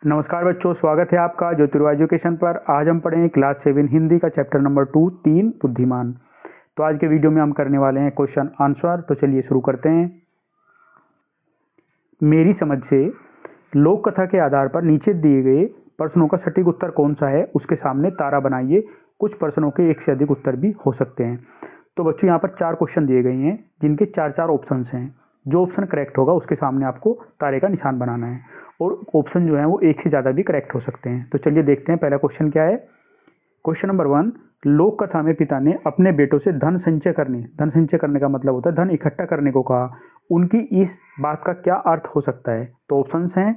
नमस्कार बच्चों, स्वागत है आपका ज्योतिर्वा एजुकेशन पर। आज हम पढ़ेंगे क्लास 7 हिंदी का चैप्टर नंबर 2 तीन बुद्धिमान। तो आज के वीडियो में हम करने वाले हैं क्वेश्चन आंसर। तो चलिए शुरू करते हैं। मेरी समझ से लोक कथा के आधार पर नीचे दिए गए प्रश्नों का सटीक उत्तर कौन सा है, उसके सामने तारा बनाइए। कुछ प्रश्नों के एक से अधिक उत्तर भी हो सकते हैं। तो बच्चों यहाँ पर 4 क्वेश्चन दिए गए हैं जिनके 4 ऑप्शन हैं। जो ऑप्शन करेक्ट होगा उसके सामने आपको तारे का निशान बनाना है, और ऑप्शन जो है वो एक से ज़्यादा भी करेक्ट हो सकते हैं। तो चलिए देखते हैं पहला क्वेश्चन क्या है। क्वेश्चन नंबर 1, लोक कथा में पिता ने अपने बेटों से धन संचय करने का मतलब होता है धन इकट्ठा करने को कहा। उनकी इस बात का क्या अर्थ हो सकता है? तो ऑप्शंस हैं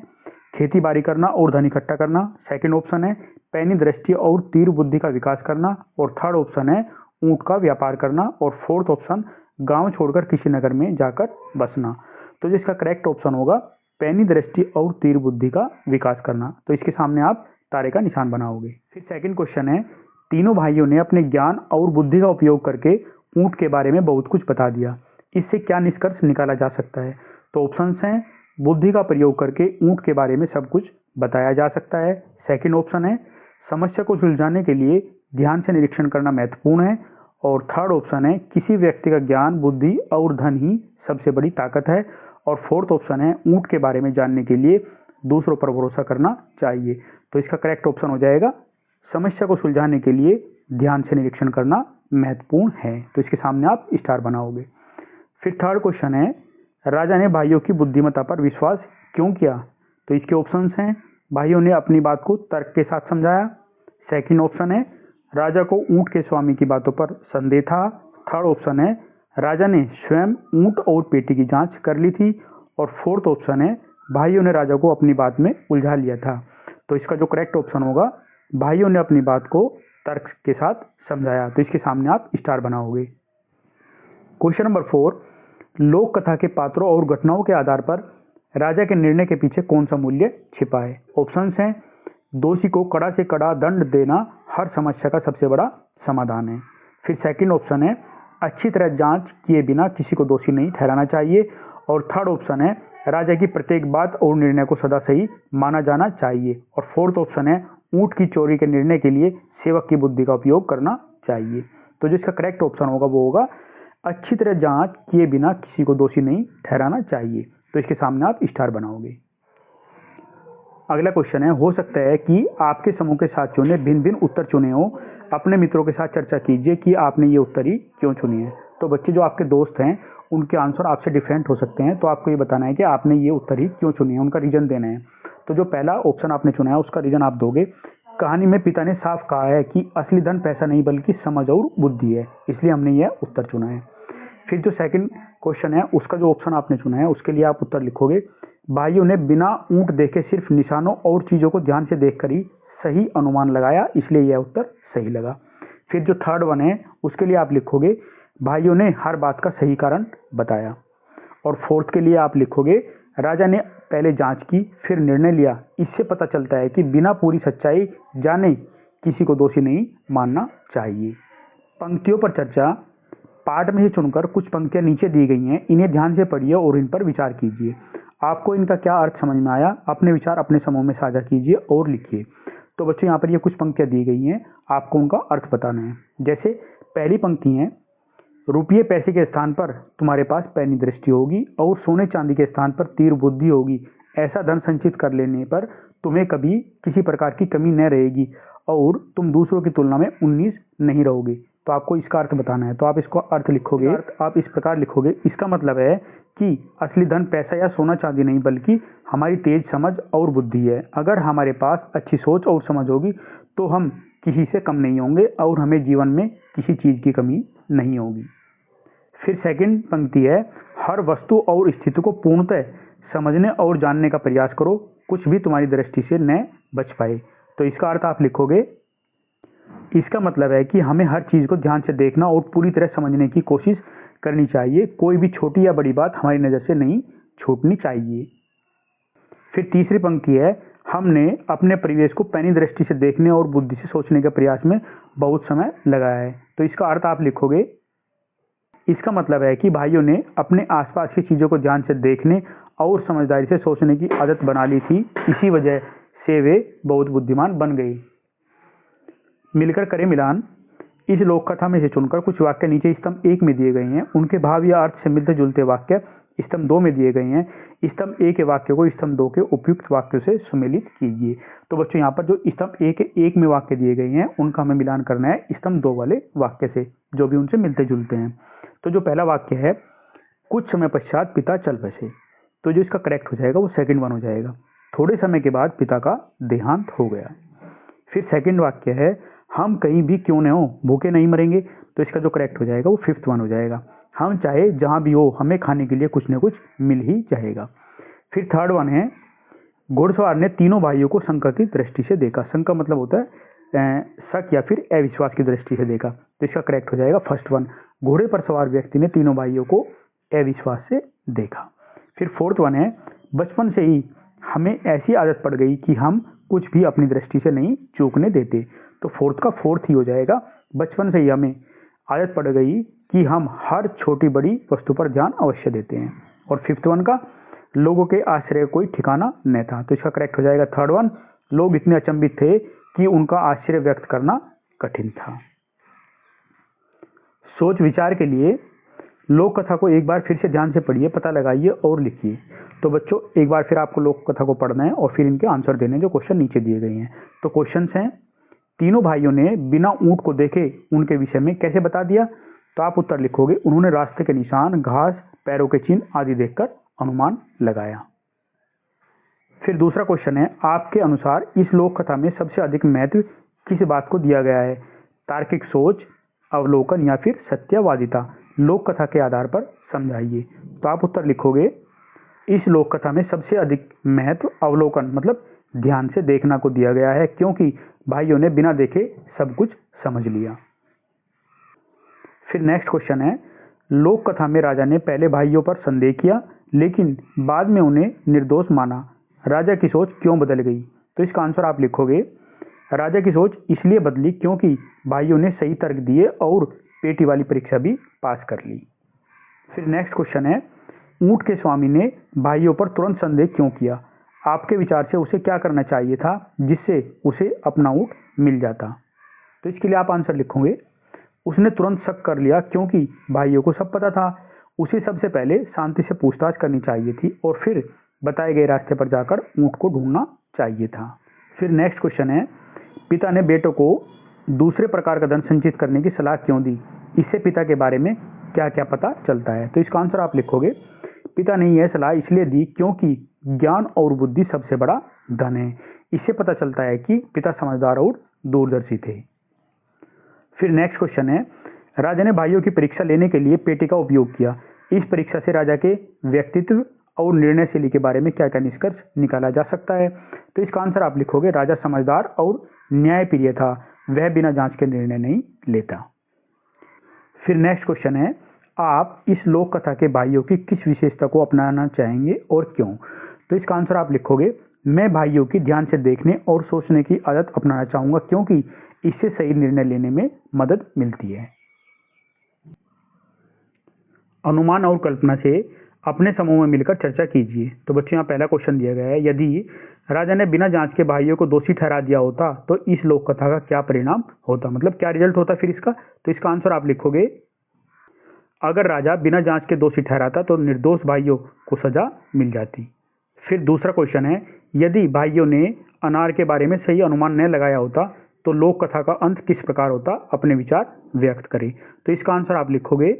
खेती बाड़ी करना और धन इकट्ठा करना। सेकंड ऑप्शन है पैनी दृष्टि और तीर बुद्धि का विकास करना। और थर्ड ऑप्शन है ऊंट का व्यापार करना। और फोर्थ ऑप्शन गांव छोड़कर किसी नगर में जाकर बसना। तो जिसका करेक्ट ऑप्शन होगा पैनी दृष्टि और तीर बुद्धि का विकास करना। तो इसके सामने आप तारे का निशान बनाओगे। फिर सेकंड क्वेश्चन है, तीनों भाइयों ने अपने ज्ञान और बुद्धि का उपयोग करके ऊंट के बारे में बहुत कुछ बता दिया। इससे क्या निष्कर्ष निकाला जा सकता है? तो ऑप्शंस हैं बुद्धि का प्रयोग करके ऊंट के बारे में सब कुछ बताया जा सकता है। सेकंड ऑप्शन है समस्या को सुलझाने के लिए ध्यान से निरीक्षण करना महत्वपूर्ण है। और थर्ड ऑप्शन है किसी व्यक्ति का ज्ञान, बुद्धि और धन ही सबसे बड़ी ताकत है। और फोर्थ ऑप्शन है ऊंट के बारे में जानने के लिए दूसरों पर भरोसा करना चाहिए। तो इसका करेक्ट ऑप्शन हो जाएगा समस्या को सुलझाने के लिए ध्यान से निरीक्षण करना महत्वपूर्ण है। तो इसके सामने आप स्टार बनाओगे। फिर थर्ड क्वेश्चन है, राजा ने भाइयों की बुद्धिमत्ता पर विश्वास क्यों किया? तो इसके ऑप्शंस हैं भाइयों ने अपनी बात को तर्क के साथ समझाया। सेकंड ऑप्शन है राजा को ऊंट के स्वामी की बातों पर संदेह था। थर्ड ऑप्शन है राजा ने स्वयं ऊंट और पेटी की जांच कर ली थी। और फोर्थ ऑप्शन है भाइयों ने राजा को अपनी बात में उलझा लिया था। तो इसका जो करेक्ट ऑप्शन होगा भाइयों ने अपनी बात को तर्क के साथ समझाया। तो इसके सामने आप स्टार बनाओगे। क्वेश्चन नंबर 4, लोक कथा के पात्रों और घटनाओं के आधार पर राजा के निर्णय के पीछे कौन सा मूल्य छिपा है? ऑप्शंस हैं दोषी को कड़ा से कड़ा दंड देना हर समस्या का सबसे बड़ा समाधान है। फिर सेकंड ऑप्शन है अच्छी तरह जांच किए बिना किसी को दोषी नहीं ठहराना चाहिए। और थर्ड ऑप्शन है राजा की प्रत्येक बात और निर्णय को सदा सही माना जाना चाहिए। और फोर्थ ऑप्शन है ऊंट की चोरी के निर्णय के लिए सेवक की बुद्धि का उपयोग करना चाहिए। तो जिसका करेक्ट ऑप्शन होगा वो होगा अच्छी तरह जांच किए बिना किसी को दोषी नहीं ठहराना चाहिए। तो इसके सामने आप स्टार बनाओगे। अगला क्वेश्चन है, हो सकता है कि आपके समूह के साथियों ने भिन्न भिन्न उत्तर चुने हो। अपने मित्रों के साथ चर्चा कीजिए कि आपने ये उत्तर ही क्यों चुनी है। तो बच्चे जो आपके दोस्त हैं उनके आंसर आपसे डिफरेंट हो सकते हैं। तो आपको ये बताना है कि आपने ये उत्तर ही क्यों चुनी है, उनका रीजन देना है। तो जो पहला ऑप्शन आपने चुना है उसका रीजन आप दोगे। कहानी में पिता ने साफ कहा है कि असली धन पैसा नहीं बल्कि समझ और बुद्धि है, इसलिए हमने यह उत्तर चुना है। फिर जो सेकंड क्वेश्चन है उसका जो ऑप्शन आपने चुना है उसके लिए आप उत्तर लिखोगे भाइयों ने बिना ऊंट देखे सिर्फ निशानों और चीजों को ध्यान से देखकर ही सही अनुमान लगाया, इसलिए यह उत्तर सही लगा। फिर जो थर्ड वन है उसके लिए आप लिखोगे भाइयों ने हर बात का सही कारण बताया। और फोर्थ के लिए आप लिखोगे राजा ने पहले जांच की फिर निर्णय लिया। इससे पता चलता है कि बिना पूरी सच्चाई जाने किसी को दोषी नहीं मानना चाहिए। पंक्तियों पर चर्चा पाठ में ही चुनकर कुछ पंक्तियां नीचे दी गई हैं, इन्हें ध्यान से पढ़िए और इन पर विचार कीजिए। आपको इनका क्या अर्थ समझ में आया, अपने विचार अपने समूह में साझा कीजिए और लिखिए। तो बच्चों यहाँ पर ये कुछ पंक्तियां दी गई हैं, आपको उनका अर्थ बताना है। जैसे पहली पंक्ति है, रुपये पैसे के स्थान पर तुम्हारे पास पैनी दृष्टि होगी और सोने चांदी के स्थान पर तीर बुद्धि होगी। ऐसा धन संचित कर लेने पर तुम्हें कभी किसी प्रकार की कमी न रहेगी और तुम दूसरों की तुलना में 19 नहीं रहोगे। तो आपको इसका अर्थ बताना है। तो आप इसको अर्थ लिखोगे, आप इस प्रकार लिखोगे, इसका मतलब है कि असली धन पैसा या सोना चांदी नहीं बल्कि हमारी तेज समझ और बुद्धि है। अगर हमारे पास अच्छी सोच और समझ होगी तो हम किसी से कम नहीं होंगे और हमें जीवन में किसी चीज की कमी नहीं होगी। फिर सेकंड पंक्ति है, हर वस्तु और स्थिति को पूर्णतः समझने और जानने का प्रयास करो, कुछ भी तुम्हारी दृष्टि से न बच पाए। तो इसका अर्थ आप लिखोगे, इसका मतलब है कि हमें हर चीज को ध्यान से देखना और पूरी तरह समझने की कोशिश करनी चाहिए। कोई भी छोटी या बड़ी बात हमारी नजर से नहीं छूटनी चाहिए। फिर तीसरी पंक्ति है, हमने अपने परिवेश को पैनी दृष्टि से देखने और बुद्धि से सोचने के प्रयास में बहुत समय लगाया है। तो इसका अर्थ आप लिखोगे, इसका मतलब है कि भाइयों ने अपने आसपास की चीजों को ध्यान से देखने और समझदारी से सोचने की आदत बना ली थी। इसी वजह से वे बहुत बुद्धिमान बन गए। मिलकर करें मिलान। इस लोक कथा में से चुनकर कुछ वाक्य नीचे स्तंभ 1 में दिए गए हैं, उनके भाव या अर्थ से मिलते जुलते वाक्य स्तंभ 2 में दिए गए हैं। स्तंभ 1 के वाक्य को स्तंभ 2 के उपयुक्त वाक्यों से सम्मिलित कीजिए। तो बच्चों यहाँ पर जो स्तंभ 1 में वाक्य दिए गए हैं उनका हमें मिलान करना है स्तंभ 2 वाले वाक्य से, जो भी उनसे मिलते जुलते हैं। तो जो पहला वाक्य है, कुछ समय पश्चात पिता चल बसे, तो जो इसका करेक्ट हो जाएगा वो सेकंड वन हो जाएगा। थोड़े समय के बाद पिता का देहांत हो गया। फिर सेकंड वाक्य है, हम कहीं भी क्यों न हो भूखे नहीं मरेंगे, तो इसका जो करेक्ट हो जाएगा वो फिफ्थ वन हो जाएगा। हम चाहे जहां भी हो हमें खाने के लिए कुछ न कुछ मिल ही जाएगा। फिर थर्ड वन है, घुड़सवार ने तीनों भाइयों को शंका की दृष्टि से देखा। शंका मतलब होता है शक या फिर अविश्वास की दृष्टि से देखा, तो इसका करेक्ट हो जाएगा फर्स्ट वन। घोड़े पर सवार व्यक्ति ने तीनों भाइयों को अविश्वास से देखा। फिर फोर्थ वन है, बचपन से ही हमें ऐसी आदत पड़ गई कि हम कुछ भी अपनी दृष्टि से नहीं चूकने देते, तो फोर्थ का फोर्थ ही हो जाएगा। बचपन से ही हमें आदत पड़ गई कि हम हर छोटी बड़ी वस्तु पर ध्यान अवश्य देते हैं। और फिफ्थ वन का, लोगों के आश्चर्य कोई ठिकाना न था, तो इसका करेक्ट हो जाएगा थर्ड वन। लोग इतने अचंभित थे कि उनका आश्चर्य व्यक्त करना कठिन था। सोच विचार के लिए लोक कथा को एक बार फिर से ध्यान से पढ़िए, पता लगाइए और लिखिए। तो बच्चों एक बार फिर आपको लोक कथा को पढ़ना है और फिर इनके आंसर देने, जो क्वेश्चन नीचे दिए गए हैं। तो क्वेश्चंस हैं, तीनों भाइयों ने बिना ऊंट को देखे उनके विषय में कैसे बता दिया, तो आप उत्तर लिखोगे, उन्होंने रास्ते के निशान, घास, पैरों के चिन्ह आदि देखकर अनुमान लगाया। फिर दूसरा क्वेश्चन है, आपके अनुसार इस लोक कथा में सबसे अधिक महत्व किस बात को दिया गया है, तार्किक सोच, अवलोकन या फिर सत्यवादिता। लोक कथा के आधार पर समझाइए। तो आप उत्तर लिखोगे, इस लोक कथा में सबसे अधिक महत्व अवलोकन मतलब ध्यान से देखना को दिया गया है, क्योंकि भाइयों ने बिना देखे सब कुछ समझ लिया। फिर नेक्स्ट क्वेश्चन है, लोक कथा में राजा ने पहले भाइयों पर संदेह किया लेकिन बाद में उन्हें निर्दोष माना, राजा की सोच क्यों बदल गई। तो इसका आंसर आप लिखोगे, राजा की सोच इसलिए बदली क्योंकि भाइयों ने सही तर्क दिए और पेटी वाली परीक्षा भी पास कर ली। फिर नेक्स्ट क्वेश्चन है, ऊंट के स्वामी ने भाइयों पर तुरंत संदेह क्यों किया, आपके विचार से उसे क्या करना चाहिए था जिससे उसे अपना ऊंट मिल जाता। तो इसके लिए आप आंसर लिखोगे, उसने तुरंत शक कर लिया क्योंकि भाइयों को सब पता था, उसे सबसे पहले शांति से पूछताछ करनी चाहिए थी और फिर बताए गए रास्ते पर जाकर ऊंट को ढूंढना चाहिए था। फिर नेक्स्ट क्वेश्चन है, पिता ने बेटों को दूसरे प्रकार का धन संचित करने की सलाह क्यों दी, इससे पिता के बारे में क्या क्या पता चलता है। तो इसका आंसर आप लिखोगे, पिता ने यह सलाह इसलिए दी क्योंकि ज्ञान और बुद्धि सबसे बड़ा धन है, इससे पता चलता है कि पिता समझदार और दूरदर्शी थे। फिर नेक्स्ट क्वेश्चन है, राजा ने भाइयों की परीक्षा लेने के लिए पेटी का उपयोग किया, इस परीक्षा से राजा के व्यक्तित्व और निर्णयशीली के बारे में क्या क्या निष्कर्ष निकाला जा सकता है। तो इसका आंसर आप लिखोगे, राजा समझदार और न्यायप्रिय था, वह बिना जांच के निर्णय नहीं लेता। फिर नेक्स्ट क्वेश्चन है, आप इस लोक कथा के भाइयों की किस विशेषता को अपनाना चाहेंगे और क्यों। तो इसका आंसर आप लिखोगे, मैं भाइयों की ध्यान से देखने और सोचने की आदत अपनाना चाहूंगा क्योंकि इससे सही निर्णय लेने में मदद मिलती है। अनुमान और कल्पना से अपने समूह में मिलकर चर्चा कीजिए। तो बच्चों यहाँ पहला क्वेश्चन दिया गया है, यदि राजा ने बिना जांच के भाइयों को दोषी ठहरा दिया होता तो इस लोक कथा का क्या परिणाम होता, मतलब क्या रिजल्ट होता फिर इसका। तो इसका आंसर आप लिखोगे, अगर राजा बिना जांच के दोषी ठहराता तो निर्दोष भाइयों को सजा मिल जाती। फिर दूसरा क्वेश्चन है, यदि भाइयों ने अनार के बारे में सही अनुमान न लगाया होता तो लोक कथा का अंत किस प्रकार होता, अपने विचार व्यक्त करें। तो इसका आंसर आप लिखोगे,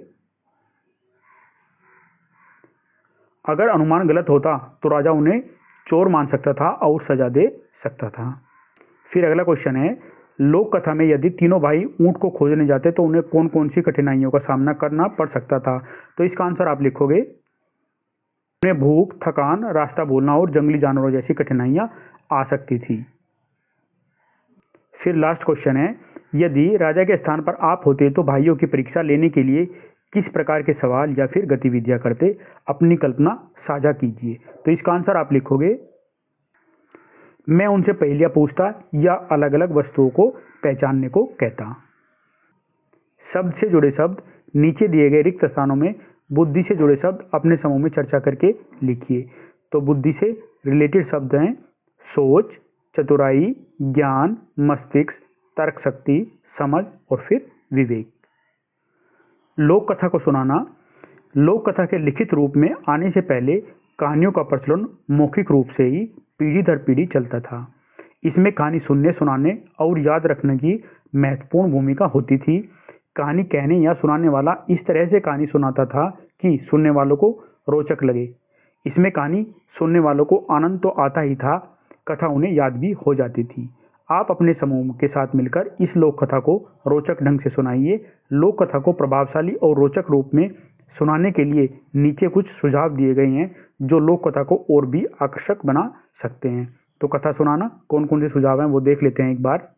अगर अनुमान गलत होता तो राजा उन्हें चोर मान सकता था और सजा दे सकता था। फिर अगला क्वेश्चन है, लोक कथा में यदि तीनों भाई ऊंट को खोजने जाते तो उन्हें कौन कौन सी कठिनाइयों का सामना करना पड़ सकता था। तो इसका आंसर आप लिखोगे, उन्हें भूख, थकान, रास्ता भूलना और जंगली जानवरों जैसी कठिनाइयां आ सकती थी। फिर लास्ट क्वेश्चन है, यदि राजा के स्थान पर आप होते तो भाइयों की परीक्षा लेने के लिए किस प्रकार के सवाल या फिर गतिविधियां करते, अपनी कल्पना साझा कीजिए। तो इसका आंसर आप लिखोगे, मैं उनसे पहेलियां पूछता या अलग अलग वस्तुओं को पहचानने को कहता। शब्द से जुड़े शब्द नीचे दिए गए रिक्त स्थानों में बुद्धि से जुड़े शब्द अपने समूह में चर्चा करके लिखिए। तो बुद्धि से रिलेटेड शब्द हैं सोच, चतुराई, ज्ञान, मस्तिष्क, तर्क शक्ति, समझ और फिर विवेक। लोक कथा को सुनाना। लोक कथा के लिखित रूप में आने से पहले कहानियों का प्रचलन मौखिक रूप से ही पीढ़ी दर पीढ़ी चलता था। इसमें कहानी सुनने, सुनाने और याद रखने की महत्वपूर्ण भूमिका होती थी। कहानी कहने या सुनाने वाला इस तरह से कहानी सुनाता था कि सुनने वालों को रोचक लगे। इसमें कहानी सुनने वालों को आनंद तो आता ही था, कथा उन्हें याद भी हो जाती थी। आप अपने समूह के साथ मिलकर इस लोक कथा को रोचक ढंग से सुनाइए। लोक कथा को प्रभावशाली और रोचक रूप में सुनाने के लिए नीचे कुछ सुझाव दिए गए हैं जो लोक कथा को और भी आकर्षक बना सकते हैं। तो कथा सुनाना कौन कौन से सुझाव हैं वो देख लेते हैं एक बार।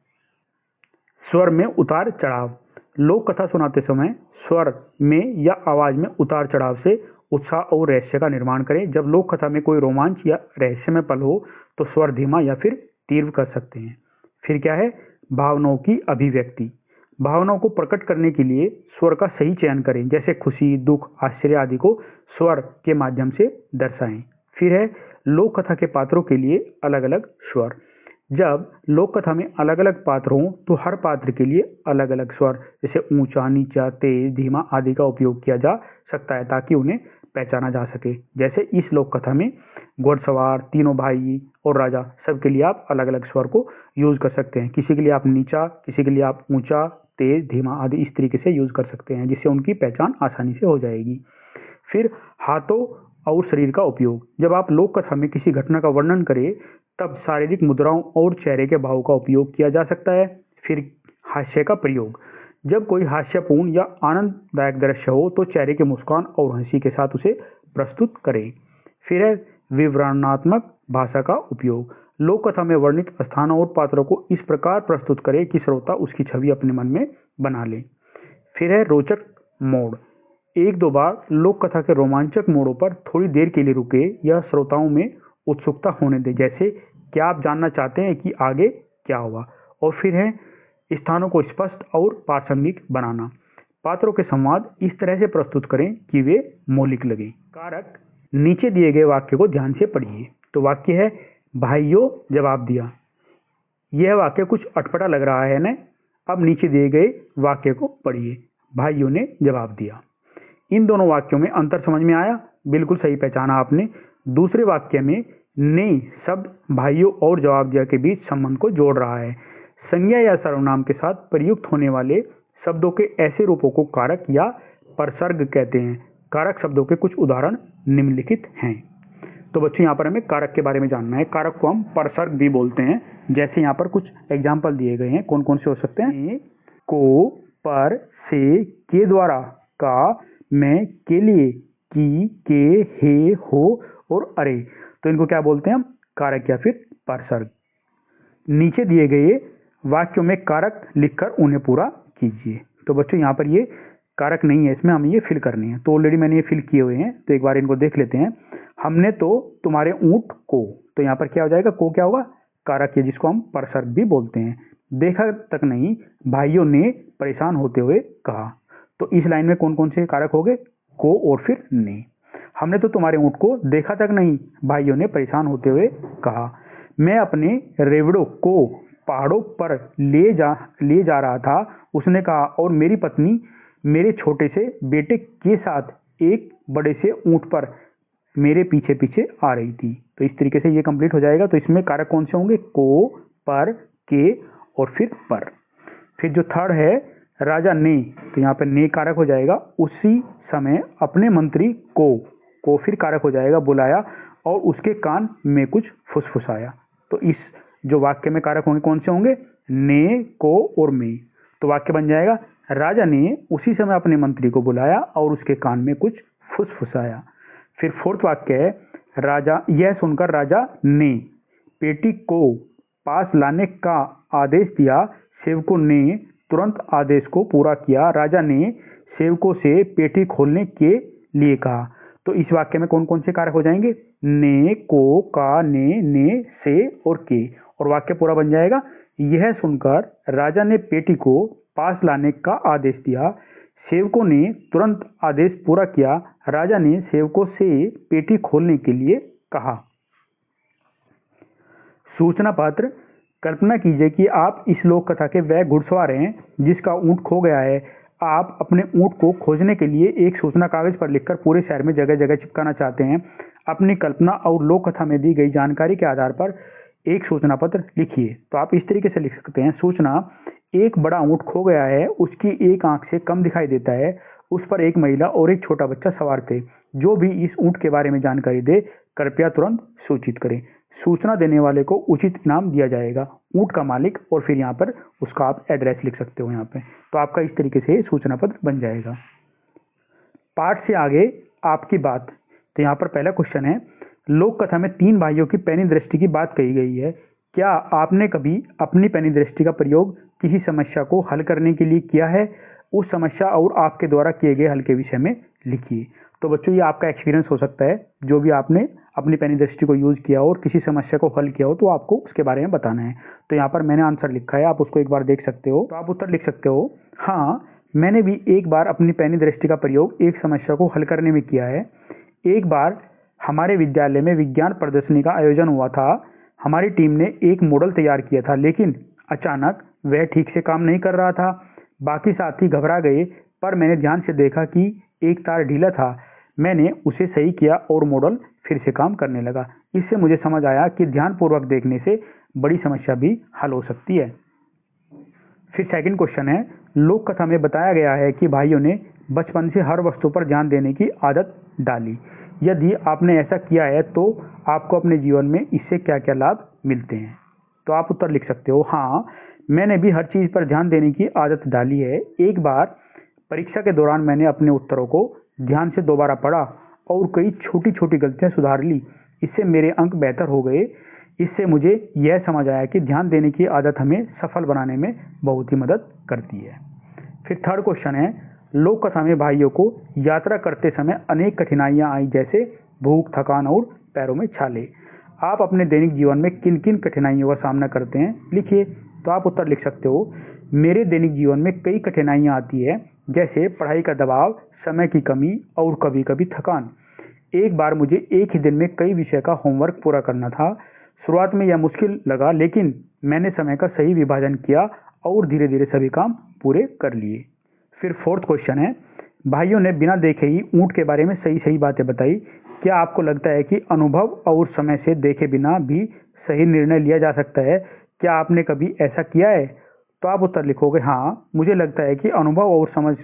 स्वर में उतार चढ़ाव। लोक कथा सुनाते समय स्वर में या आवाज में उतार चढ़ाव से उत्साह और रहस्य का निर्माण करें। जब लोक कथा में कोई रोमांच या रहस्यमय पल हो तो स्वर धीमा या फिर तीव्र कर सकते हैं। फिर क्या है, भावनाओं की अभिव्यक्ति। भावनाओं को प्रकट करने के लिए स्वर का सही चयन करें, जैसे खुशी, दुख, आश्चर्य आदि को स्वर के माध्यम से दर्शाएं। फिर है लोक कथा के पात्रों के लिए अलग अलग स्वर। जब लोक कथा में अलग अलग पात्र हों तो हर पात्र के लिए अलग अलग स्वर, जैसे ऊंचा, नीचा, तेज, धीमा आदि का उपयोग किया जा सकता है ताकि उन्हें पहचाना जा सके। जैसे इस लोक कथा में घुड़सवार, तीनों भाई और राजा, सबके लिए आप अलग अलग स्वर को यूज कर सकते हैं। किसी के लिए आप नीचा, किसी के लिए आप ऊंचा, तेज, धीमा आदि इस तरीके से यूज कर सकते हैं, जिससे उनकी पहचान आसानी से हो जाएगी। फिर हाथों और शरीर का उपयोग। जब आप लोक कथा में किसी घटना का वर्णन करें तब शारीरिक मुद्राओं और चेहरे के भाव का उपयोग किया जा सकता है। फिर हास्य का प्रयोग। जब कोई हास्यपूर्ण या आनंददायक दृश्य हो तो चेहरे के मुस्कान और हंसी के साथ उसे प्रस्तुत करें। फिर है विवरणात्मक भाषा का उपयोग। लोक कथा में वर्णित स्थानों और पात्रों को इस प्रकार प्रस्तुत करें कि श्रोता उसकी छवि अपने मन में बना ले। फिर है रोचक मोड़। एक दो बार लोक कथा के रोमांचक मोड़ों पर थोड़ी देर के लिए रुके या श्रोताओं में उत्सुकता होने दे, जैसे क्या आप जानना चाहते हैं कि आगे क्या हुआ। और फिर है स्थानों को स्पष्ट और प्रासंगिक बनाना। पात्रों के संवाद इस तरह से प्रस्तुत करें कि वे मौलिक लगे। कारक। नीचे दिए गए वाक्य को ध्यान से पढ़िए। तो वाक्य है, भाइयों जवाब दिया। यह वाक्य कुछ अटपटा लग रहा है ना। अब नीचे दिए गए वाक्य को पढ़िए। भाइयों ने जवाब दिया। इन दोनों वाक्यों में अंतर समझ में आया? बिल्कुल सही पहचाना आपने। दूसरे वाक्य में ने शब्द भाइयों और जवाब दिया के बीच संबंध को जोड़ रहा है। संज्ञा या सर्वनाम के साथ प्रयुक्त होने वाले शब्दों के ऐसे रूपों को कारक या परसर्ग कहते हैं। कारक शब्दों के कुछ उदाहरण निम्नलिखित हैं। तो बच्चों यहाँ पर हमें कारक के बारे में जानना है। कारक को हम परसर्ग भी बोलते हैं। जैसे यहाँ पर कुछ एग्जाम्पल दिए गए हैं, कौन कौन से हो सकते हैं। को, पर, से, के द्वारा, का, में, के लिए, की, के, हे, हो और अरे। तो इनको क्या बोलते हैं हम, कारक या फिर परसर्ग। नीचे दिए गए वाक्यों में कारक लिखकर उन्हें पूरा कीजिए। तो बच्चों यहाँ पर ये कारक नहीं है, इसमें हमें ये फिल करनी है। तो ऑलरेडी मैंने ये फिल किए हुए हैं, तो एक बार इनको देख लेते हैं। हमने तो तुम्हारे ऊंट को, तो यहाँ पर क्या हो जाएगा, को क्या होगा, कारक है, जिसको हम परसर्ग भी बोलते हैं। देखा तक नहीं, भाइयों ने परेशान होते हुए कहा। तो इस लाइन में कौन कौन से कारक हो गए, को और फिर ने। हमने तो तुम्हारे ऊंट को देखा तक नहीं, भाइयों ने परेशान होते हुए कहा। मैं अपने रेवड़ों को पहाड़ों पर ले जा रहा था, उसने कहा, और मेरी पत्नी मेरे छोटे से बेटे के साथ एक बड़े से ऊंट पर मेरे पीछे पीछे आ रही थी। तो इस तरीके से ये कंप्लीट हो जाएगा। तो इसमें कारक कौन से होंगे, को, पर, के और फिर पर। फिर जो थर्ड है राजा ने, तो यहाँ पर ने कारक हो जाएगा। उसी समय अपने मंत्री को फिर कारक हो जाएगा, बुलाया और उसके कान में कुछ फुसफुसाया। तो इस जो वाक्य में कारक होंगे कौन से होंगे, ने, को और में। तो वाक्य बन जाएगा, राजा ने उसी समय अपने मंत्री को बुलाया और उसके कान में कुछ फुसफुसाया। फिर फोर्थ वाक्य है, राजा, यह सुनकर राजा ने पेटी को पास लाने का आदेश दिया। सेवकों ने तुरंत आदेश को पूरा किया। राजा ने सेवकों से पेटी खोलने के लिए कहा। तो इस वाक्य में कौन कौन से कारक हो जाएंगे, ने, को, का, ने, से और के। और वाक्य पूरा बन जाएगा, यह सुनकर राजा ने पेटी को पास लाने का आदेश दिया। सेवकों ने तुरंत आदेश पूरा किया। राजा ने सेवकों से पेटी खोलने के लिए कहा। सूचना पत्र। कल्पना कीजिए कि आप इस लोक कथा के वह घुड़सवार हैं जिसका ऊंट खो गया है। आप अपने ऊंट को खोजने के लिए एक सूचना कागज पर लिखकर पूरे शहर में जगह जगह चिपकाना चाहते हैं। अपनी कल्पना और लोक कथा में दी गई जानकारी के आधार पर एक सूचना पत्र लिखिए। तो आप इस तरीके से लिख सकते हैं, सूचना, एक बड़ा ऊंट खो गया है, उसकी एक आंख से कम दिखाई देता है, उस पर एक महिला और एक छोटा बच्चा सवार थे। जो भी इस ऊंट के बारे में जानकारी दे कृपया तुरंत सूचित करें। सूचना देने वाले को उचित इनाम दिया जाएगा। ऊंट का मालिक और फिर यहाँ पर उसका आप एड्रेस लिख सकते हो यहाँ पे। तो आपका इस तरीके से सूचना पत्र बन जाएगा। पाठ से आगे आपकी बात। तो यहाँ पर पहला क्वेश्चन है, लोक कथा में 3 भाइयों की पैनी दृष्टि की बात कही गई है। क्या आपने कभी अपनी पैनी दृष्टि का प्रयोग किसी समस्या को हल करने के लिए किया है? उस समस्या और आपके द्वारा किए गए हल के विषय में लिखिए। तो बच्चों, ये आपका एक्सपीरियंस हो सकता है, जो भी आपने अपनी पैनी दृष्टि को यूज किया हो और किसी समस्या को हल किया हो तो आपको उसके बारे में बताना है। तो यहाँ पर मैंने आंसर लिखा है, आप उसको एक बार देख सकते हो। तो आप उत्तर लिख सकते हो, हाँ, मैंने भी एक बार अपनी पैनी दृष्टि का प्रयोग एक समस्या को हल करने में किया है। एक बार हमारे विद्यालय में विज्ञान प्रदर्शनी का आयोजन हुआ था। हमारी टीम ने एक मॉडल तैयार किया था, लेकिन अचानक वह ठीक से काम नहीं कर रहा था। बाकी साथी घबरा गए, पर मैंने ध्यान से देखा कि एक तार ढीला था। मैंने उसे सही किया और मॉडल फिर से काम करने लगा। इससे मुझे समझ आया कि ध्यानपूर्वक देखने से बड़ी समस्या भी हल हो सकती है। फिर सेकंड क्वेश्चन है, लोक कथा में बताया गया है कि भाइयों ने बचपन से हर वस्तु पर ध्यान देने की आदत डाली। यदि आपने ऐसा किया है तो आपको अपने जीवन में इससे क्या क्या लाभ मिलते हैं? तो आप उत्तर लिख सकते हो, हाँ, मैंने भी हर चीज पर ध्यान देने की आदत डाली है। एक बार परीक्षा के दौरान मैंने अपने उत्तरों को ध्यान से दोबारा पढ़ा और कई छोटी छोटी गलतियां सुधार ली। इससे मेरे अंक बेहतर हो गए। इससे मुझे यह समझ आया कि ध्यान देने की आदत हमें सफल बनाने में बहुत ही मदद करती है। फिर थर्ड क्वेश्चन है, लोक कथा में भाइयों को यात्रा करते समय अनेक कठिनाइयां आई, जैसे भूख, थकान और पैरों में छाले। आप अपने दैनिक जीवन में किन किन कठिनाइयों का सामना करते हैं? लिखिए। तो आप उत्तर लिख सकते हो, मेरे दैनिक जीवन में कई कठिनाइयां आती है, जैसे पढ़ाई का दबाव, समय की कमी और कभी कभी थकान। एक बार मुझे एक ही दिन में कई विषय का होमवर्क पूरा करना था। शुरुआत में यह मुश्किल लगा, लेकिन मैंने समय का सही विभाजन किया और धीरे धीरे सभी काम पूरे कर लिए। फिर फोर्थ क्वेश्चन है, भाइयों ने बिना देखे ही ऊंट के बारे में सही सही बातें बताई। क्या आपको लगता है कि अनुभव और समय से देखे बिना भी सही निर्णय लिया जा सकता है? क्या आपने कभी ऐसा किया है? तो आप उत्तर लिखोगे, हाँ, मुझे लगता है कि अनुभव और समझ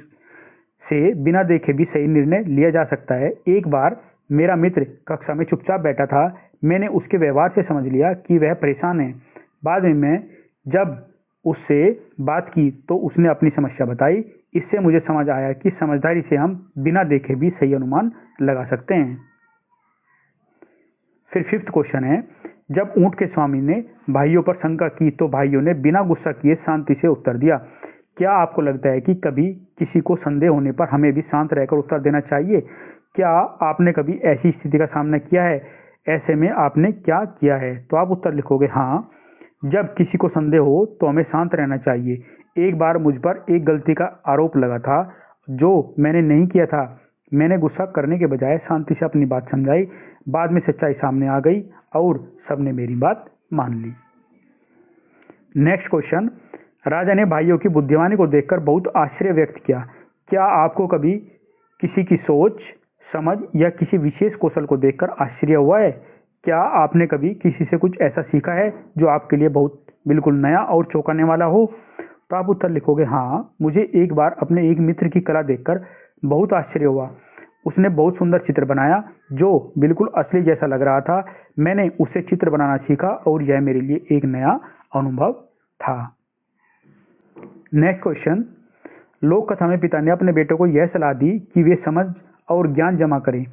से बिना देखे भी सही निर्णय लिया जा सकता है। एक बार मेरा मित्र कक्षा में चुपचाप बैठा था। मैंने उसके व्यवहार से समझ लिया कि वह परेशान है। बाद में मैं जब उससे बात की तो उसने अपनी समस्या बताई। इससे मुझे समझ आया कि समझदारी से हम बिना देखे भी सही अनुमान लगा सकते हैं। फिर फिफ्थ क्वेश्चन है, जब ऊंट के स्वामी ने भाइयों पर शंका की तो भाइयों ने बिना गुस्सा किए शांति से उत्तर दिया। क्या आपको लगता है कि कभी किसी को संदेह होने पर हमें भी शांत रहकर उत्तर देना चाहिए? क्या आपने कभी ऐसी स्थिति का सामना किया है? ऐसे में आपने क्या किया है? तो आप उत्तर लिखोगे, हाँ, जब किसी को संदेह हो तो हमें शांत रहना चाहिए। एक बार मुझ पर एक गलती का आरोप लगा था जो मैंने नहीं किया था। मैंने गुस्सा करने के बजाय शांति से अपनी बात समझाई। बाद में सच्चाई सामने आ गई और सबने मेरी बात मान ली। नेक्स्ट क्वेश्चन, राजा ने भाइयों की बुद्धिमानी को देखकर बहुत आश्चर्य व्यक्त किया। क्या आपको कभी किसी की सोच, समझ या किसी विशेष कौशल को देखकर आश्चर्य हुआ है? क्या आपने कभी किसी से कुछ ऐसा सीखा है जो आपके लिए बहुत बिल्कुल नया और चौंकाने वाला हो? तो आप उत्तर लिखोगे, हाँ, मुझे एक बार अपने एक मित्र की कला देखकर बहुत आश्चर्य हुआ। उसने बहुत सुंदर चित्र बनाया जो बिल्कुल असली जैसा लग रहा था। मैंने उससे चित्र बनाना सीखा और यह मेरे लिए एक नया अनुभव था। नेक्स्ट क्वेश्चन, लोक कथा में पिता ने अपने बेटों को यह सलाह दी कि वे समझ और ज्ञान जमा करें।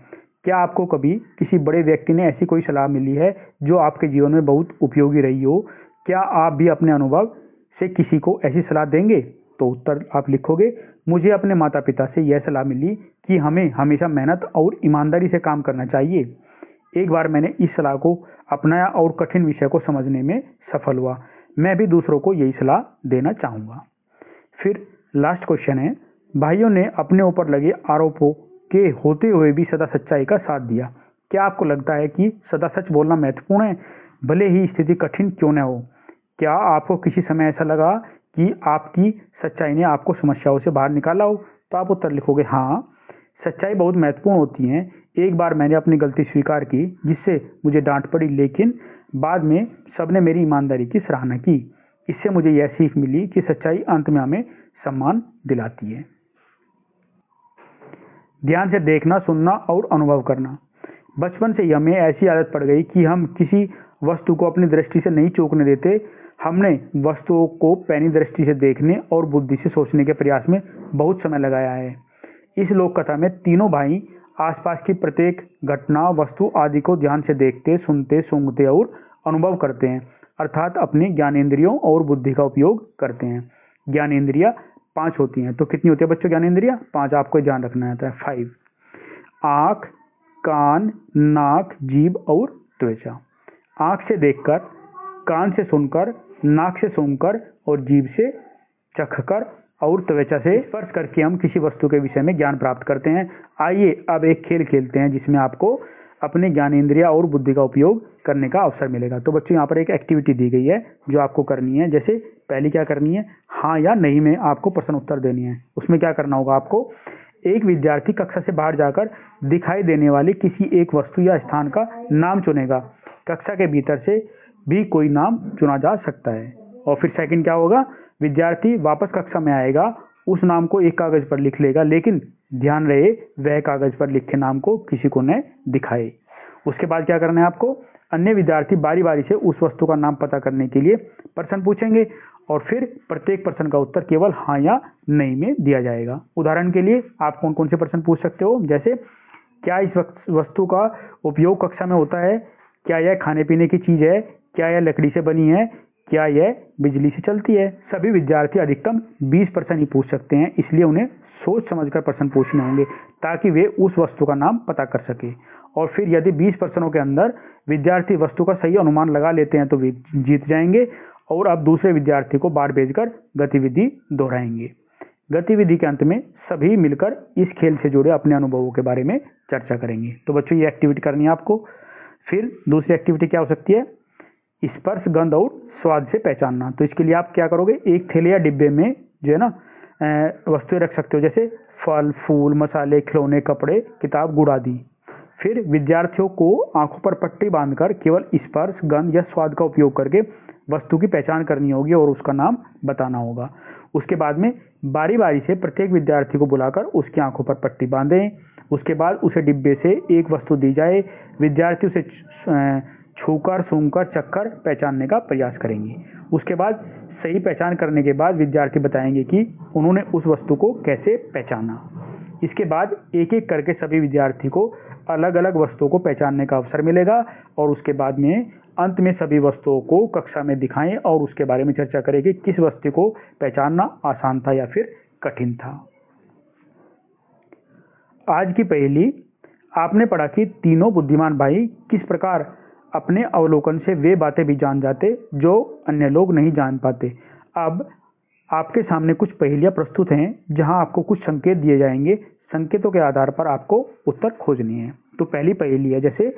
क्या आपको कभी किसी बड़े व्यक्ति ने ऐसी कोई सलाह मिली है जो आपके जीवन में बहुत उपयोगी रही हो? क्या आप भी अपने अनुभव से किसी को ऐसी सलाह देंगे? तो उत्तर आप लिखोगे, मुझे अपने माता पिता से यह सलाह मिली कि हमें हमेशा मेहनत और ईमानदारी से काम करना चाहिए। एक बार मैंने इस सलाह को अपनाया और कठिन विषय को समझने में सफल हुआ। मैं भी दूसरों को यही सलाह देना चाहूँगा। फिर लास्ट क्वेश्चन है, भाइयों ने अपने ऊपर लगे आरोपों के होते हुए भी सदा सच्चाई का साथ दिया। क्या आपको लगता है कि सदा सच बोलना महत्वपूर्ण है, भले ही स्थिति कठिन क्यों न हो? क्या आपको किसी समय ऐसा लगा कि आपकी सच्चाई ने आपको समस्याओं से बाहर निकाला हो? तो आप उत्तर लिखोगे हाँ, सच्चाई बहुत महत्वपूर्ण होती है। एक बार मैंने अपनी गलती स्वीकार की जिससे मुझे डांट पड़ी, लेकिन बाद में सबने मेरी ईमानदारी की सराहना की। इससे मुझे यह सीख मिली कि सच्चाई अंत में हमें सम्मान दिलाती है। ध्यान से देखना, सुनना और अनुभव करना। बचपन से ही हमें ऐसी आदत पड़ गई कि हम किसी वस्तु को अपनी दृष्टि से नहीं चूकने देते। हमने वस्तुओं को पैनी दृष्टि से देखने और बुद्धि से सोचने के प्रयास में बहुत समय लगाया है। इस लोक कथा में तीनों भाई आसपास की प्रत्येक घटना, वस्तु आदि को ध्यान से देखते, सुनते, सूंघते और अनुभव करते हैं, अर्थात अपनी ज्ञानेंद्रियों और बुद्धि का उपयोग करते हैं। ज्ञानेंद्रियां 5 होती हैं। तो कितनी होती है बच्चों ज्ञानेंद्रियां? 5। आपको ध्यान रखना आता है। 5। आँख, कान, नाक, जीभ और त्वचा। आँख से देखकर, कान से सुनकर, नाक से सूंघकर और जीभ से चखकर और त्वचा से स्पर्श करके हम किसी वस्तु के विषय में ज्ञान प्राप्त करते हैं। आइए अब एक खेल खेलते हैं जिसमें आपको अपने ज्ञानेंद्रिया और बुद्धि का उपयोग करने का अवसर मिलेगा। तो बच्चों यहाँ पर एक एक्टिविटी दी गई है जो आपको करनी है। जैसे पहली क्या करनी है, हाँ या नहीं में आपको प्रश्न उत्तर देनी है। उसमें क्या करना होगा आपको, एक विद्यार्थी कक्षा से बाहर जाकर दिखाई देने वाली किसी एक वस्तु या स्थान का नाम चुनेगा। कक्षा के भीतर से भी कोई नाम चुना जा सकता है। और फिर सेकंड क्या होगा, विद्यार्थी वापस कक्षा में आएगा, उस नाम को एक कागज पर लिख लेगा, लेकिन ध्यान रहे वह कागज पर लिखे नाम को किसी को न दिखाए। उसके बाद क्या करना है आपको, अन्य विद्यार्थी बारी बारी से उस वस्तु का नाम पता करने के लिए प्रश्न पूछेंगे और फिर प्रत्येक प्रश्न का उत्तर केवल हाँ या नहीं में दिया जाएगा। उदाहरण के लिए आप कौन कौन से प्रश्न पूछ सकते हो, जैसे क्या इस वस्तु का उपयोग कक्षा में होता है, क्या यह खाने पीने की चीज है, क्या यह लकड़ी से बनी है, क्या यह बिजली से चलती है। सभी विद्यार्थी अधिकतम 20 प्रश्न ही पूछ सकते हैं, इसलिए उन्हें सोच समझकर प्रश्न पूछने होंगे ताकि वे उस वस्तु का नाम पता कर सके। और फिर यदि 20 प्रश्नों के अंदर विद्यार्थी वस्तु का सही अनुमान लगा लेते हैं तो वे जीत जाएंगे और अब दूसरे विद्यार्थी को बार भेजकर गतिविधि दोहराएंगे। गतिविधि के अंत में सभी मिलकर इस खेल से जुड़े अपने अनुभवों के बारे में चर्चा करेंगे। तो बच्चों ये एक्टिविटी करनी है आपको। फिर दूसरी एक्टिविटी क्या हो सकती है, स्पर्श, गंध और स्वाद से पहचानना। तो इसके लिए आप क्या करोगे, एक थैले या डिब्बे में जो है ना वस्तुएं रख सकते हो, जैसे फल, फूल, मसाले, खिलौने, कपड़े, किताब, गुड़ आदि। फिर विद्यार्थियों को आंखों पर पट्टी बांधकर केवल स्पर्श, गंध या स्वाद का उपयोग करके वस्तु की पहचान करनी होगी और उसका नाम बताना होगा। उसके बाद में बारी बारी से प्रत्येक विद्यार्थी को बुलाकर उसकी आंखों पर पट्टी बांधें। उसके बाद उसे डिब्बे से एक वस्तु दी जाए, विद्यार्थी उसे छूकर, सूंघकर, चखकर पहचानने का प्रयास करेंगे। उसके बाद सही पहचान करने के बाद विद्यार्थी बताएंगे कि उन्होंने उस वस्तु को कैसे पहचाना। इसके बाद एक एक करके सभी विद्यार्थी को अलग अलग वस्तुओं को पहचानने का अवसर मिलेगा और उसके बाद में अंत में सभी वस्तुओं को कक्षा में दिखाएं और उसके बारे में चर्चा करें कि किस वस्तु को पहचानना आसान था या फिर कठिन था। आज की पहेली, आपने पढ़ा कि तीनों बुद्धिमान भाई किस प्रकार अपने अवलोकन से वे बातें भी जान जाते जो अन्य लोग नहीं जान पाते। अब आपके सामने कुछ पहेलियां प्रस्तुत हैं जहां आपको कुछ संकेत दिए जाएंगे। संकेतों के आधार पर आपको उत्तर खोजनी है। तो पहली पहेली है, जैसे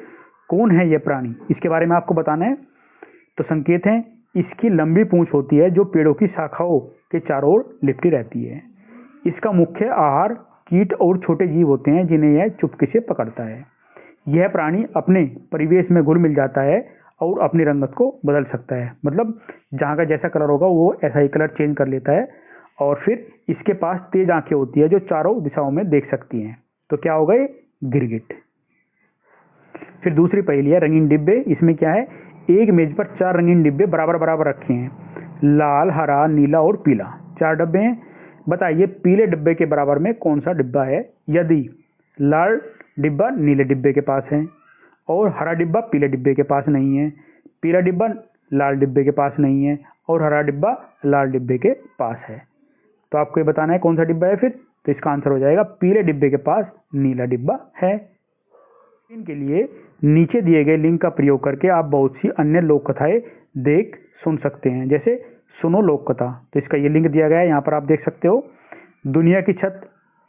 कौन है यह प्राणी, इसके बारे में आपको बताना है। तो संकेत है, इसकी लंबी पूंछ होती है जो पेड़ों की शाखाओं के चारों ओर लिपटी रहती है। इसका मुख्य आहार कीट और छोटे जीव होते हैं जिन्हें यह चुपके से पकड़ता है। यह प्राणी अपने परिवेश में घुल मिल जाता है और अपनी रंगत को बदल सकता है, मतलब जहाँ का जैसा कलर होगा वो ऐसा ही कलर चेंज कर लेता है। और फिर इसके पास तेज आंखें होती है जो चारों दिशाओं में देख सकती हैं। तो क्या होगा ये, गिरगिट। फिर दूसरी पहेली है, रंगीन डिब्बे। इसमें क्या है, एक मेज पर 4 रंगीन डिब्बे बराबर बराबर रखे हैं, लाल, हरा, नीला और पीला। 4 डब्बे हैं। बताइए पीले डिब्बे के बराबर में कौन सा डिब्बा है। यदि लाल डिब्बा नीले डिब्बे के पास है और हरा डिब्बा पीले डिब्बे के पास नहीं है, पीला डिब्बा लाल डिब्बे के पास नहीं है और हरा डिब्बा लाल डिब्बे के पास है, तो आपको ये बताना है कौन सा डिब्बा है फिर। तो इसका आंसर हो जाएगा पीले डिब्बे के पास नीला डिब्बा है। इनके लिए नीचे दिए गए लिंक का प्रयोग करके आप बहुत सी अन्य लोक कथाएं देख सुन सकते हैं। जैसे सुनो लोक कथा, तो इसका ये लिंक दिया गया है, यहाँ पर आप देख सकते हो। दुनिया की छत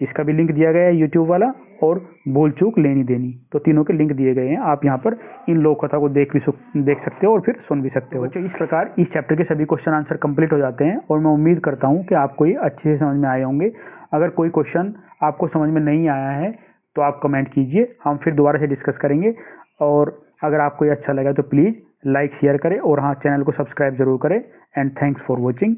इसका भी लिंक दिया गया है यूट्यूब वाला, और भूल चूक लेनी देनी, तो तीनों के लिंक दिए गए हैं। आप यहाँ पर इन लोक कथा को देख सकते हो और फिर सुन भी सकते हो। बच्चों, इस प्रकार इस चैप्टर के सभी क्वेश्चन आंसर कंप्लीट हो जाते हैं और मैं उम्मीद करता हूँ कि आपको ये अच्छे से समझ में आए होंगे। अगर कोई क्वेश्चन आपको समझ में नहीं आया है तो आप कमेंट कीजिए, हम फिर दोबारा से डिस्कस करेंगे। और अगर आपको ये अच्छा लगा तो प्लीज़ लाइक शेयर करें और हाँ, चैनल को सब्सक्राइब जरूर करें। And thanks for watching.